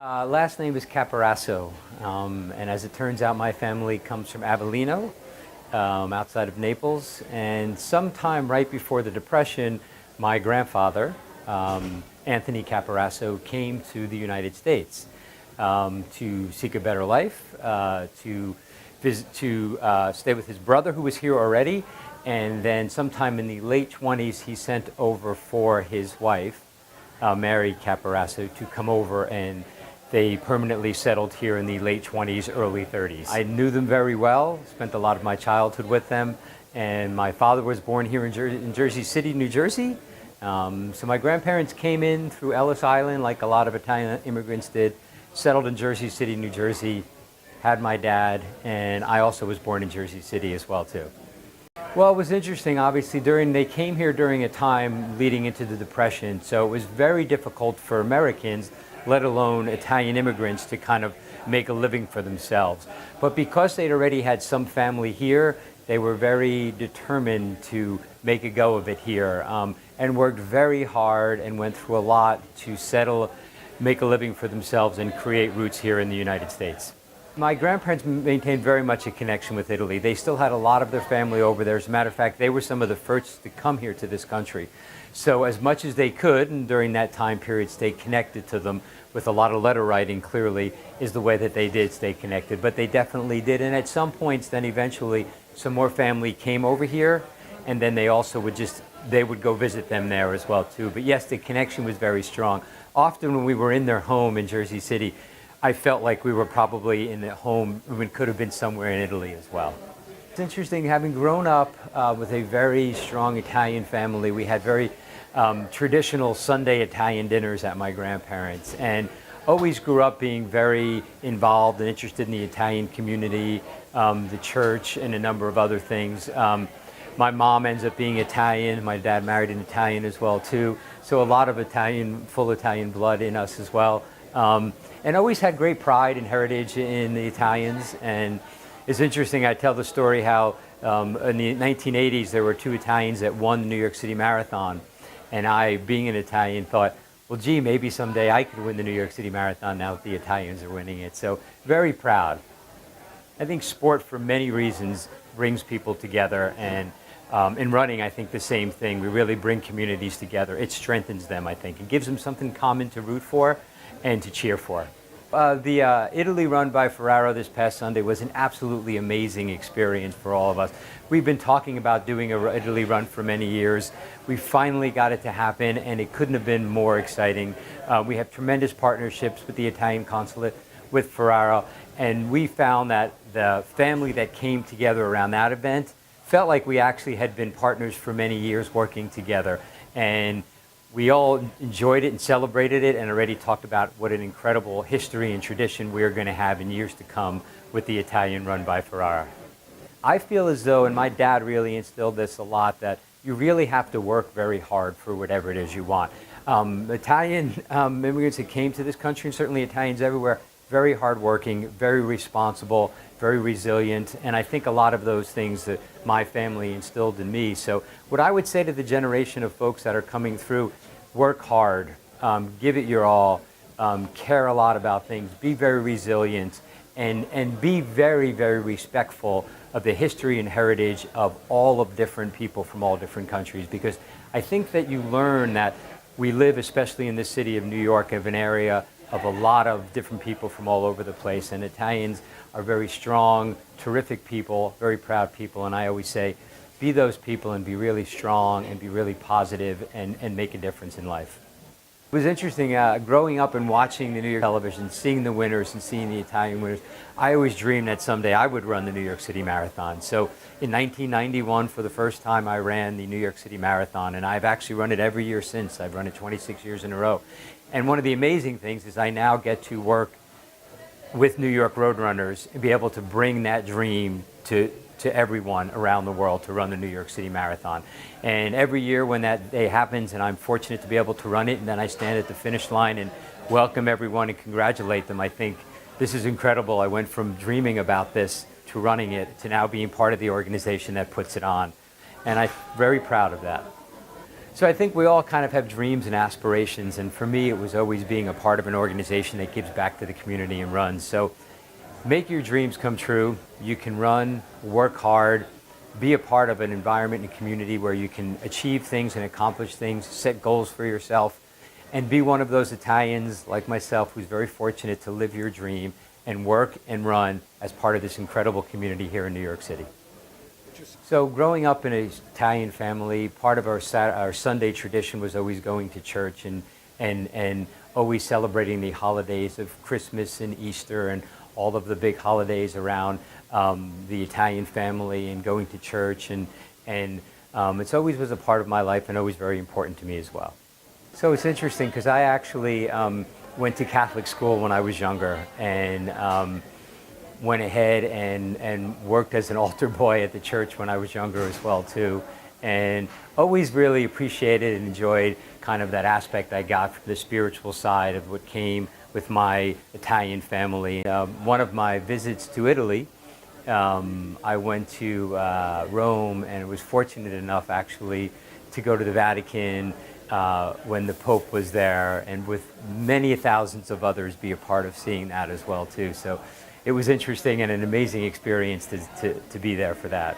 Last name is Capiraso, and as it turns out, my family comes from Avellino, outside of Naples. And sometime right before the Depression, my grandfather, Anthony Capiraso, came to the United States to seek a better life, to visit, to stay with his brother who was here already, and then sometime in the late 20s, he sent over for his wife, Mary Capiraso, to come over, and they permanently settled here in the late 20s, early 30s. I knew them very well, spent a lot of my childhood with them, and my father was born here in Jersey City, New Jersey. So my grandparents came in through Ellis Island like a lot of Italian immigrants did, settled in Jersey City, New Jersey, had my dad, and I also was born in Jersey City as well too. Well, it was interesting. Obviously, they came here during a time leading into the Depression, so it was very difficult for Americans, let alone Italian immigrants, to kind of make a living for themselves. But because they'd already had some family here, they were very determined to make a go of it here, and worked very hard and went through a lot to settle, make a living for themselves, and create roots here in the United States. My grandparents maintained very much a connection with Italy. They still had a lot of their family over there. As a matter of fact, they were some of the first to come here to this country. So as much as they could, and during that time period, stay connected to them with a lot of letter writing, clearly, is the way that they did stay connected. But they definitely did. And at some points, then eventually, some more family came over here, and then they also they would go visit them there as well, too. But yes, the connection was very strong. Often when we were in their home in Jersey City, I felt like we were probably in the home, we could have been somewhere in Italy as well. It's interesting, having grown up with a very strong Italian family. We had very traditional Sunday Italian dinners at my grandparents, and always grew up being very involved and interested in the Italian community, the church, and a number of other things. My mom ends up being Italian. My dad married an Italian as well too, so a lot of Italian, full Italian blood in us as well. And always had great pride and heritage in the Italians. And it's interesting, I tell the story how in the 1980s there were two Italians that won the New York City Marathon. And I, being an Italian, thought, well, gee, maybe someday I could win the New York City Marathon now that the Italians are winning it. So very proud. I think sport, for many reasons, brings people together. And in running, I think the same thing. We really bring communities together. It strengthens them, I think. It gives them something common to root for and to cheer for. The Italy run by Ferraro this past Sunday was an absolutely amazing experience for all of us. We've been talking about doing an Italy run for many years. We finally got it to happen, and it couldn't have been more exciting. We have tremendous partnerships with the Italian consulate, with Ferraro, and we found that the family that came together around that event felt like we actually had been partners for many years working together. And we all enjoyed it and celebrated it, and already talked about what an incredible history and tradition we're going to have in years to come with the Italian run by Ferrara. I feel as though, and my dad really instilled this a lot, that you really have to work very hard for whatever it is you want. Italian immigrants that came to this country, and certainly Italians everywhere, very hardworking, very responsible, very resilient, and I think a lot of those things that my family instilled in me. So what I would say to the generation of folks that are coming through, work hard, give it your all, care a lot about things, be very resilient, and be very, very respectful of the history and heritage of all of different people from all different countries. Because I think that you learn that we live, especially in the city of New York, of an area of a lot of different people from all over the place, and Italians are very strong, terrific people, very proud people, and I always say, be those people and be really strong and be really positive and make a difference in life. It was interesting, growing up and watching the New York television, seeing the winners and seeing the Italian winners. I always dreamed that someday I would run the New York City Marathon. So in 1991, for the first time, I ran the New York City Marathon, and I've actually run it every year since. I've run it 26 years in a row. And one of the amazing things is I now get to work with New York Roadrunners and be able to bring that dream to everyone around the world to run the New York City Marathon. And every year when that day happens, and I'm fortunate to be able to run it, and then I stand at the finish line and welcome everyone and congratulate them, I think this is incredible. I went from dreaming about this to running it to now being part of the organization that puts it on. And I'm very proud of that. So I think we all kind of have dreams and aspirations, and for me it was always being a part of an organization that gives back to the community and runs. So make your dreams come true. You can run, work hard, be a part of an environment and community where you can achieve things and accomplish things, set goals for yourself, and be one of those Italians like myself who's very fortunate to live your dream and work and run as part of this incredible community here in New York City. So growing up in an Italian family, part of our Sunday tradition was always going to church and always celebrating the holidays of Christmas and Easter and all of the big holidays around the Italian family, and going to church, and it's always was a part of my life and always very important to me as well. So it's interesting because I actually went to Catholic school when I was younger, and went ahead and worked as an altar boy at the church when I was younger as well too, and always really appreciated and enjoyed kind of that aspect I got from the spiritual side of what came with my Italian family. One of my visits to Italy, I went to Rome, and was fortunate enough actually to go to the Vatican when the Pope was there, and with many thousands of others be a part of seeing that as well too. So it was interesting and an amazing experience to be there for that.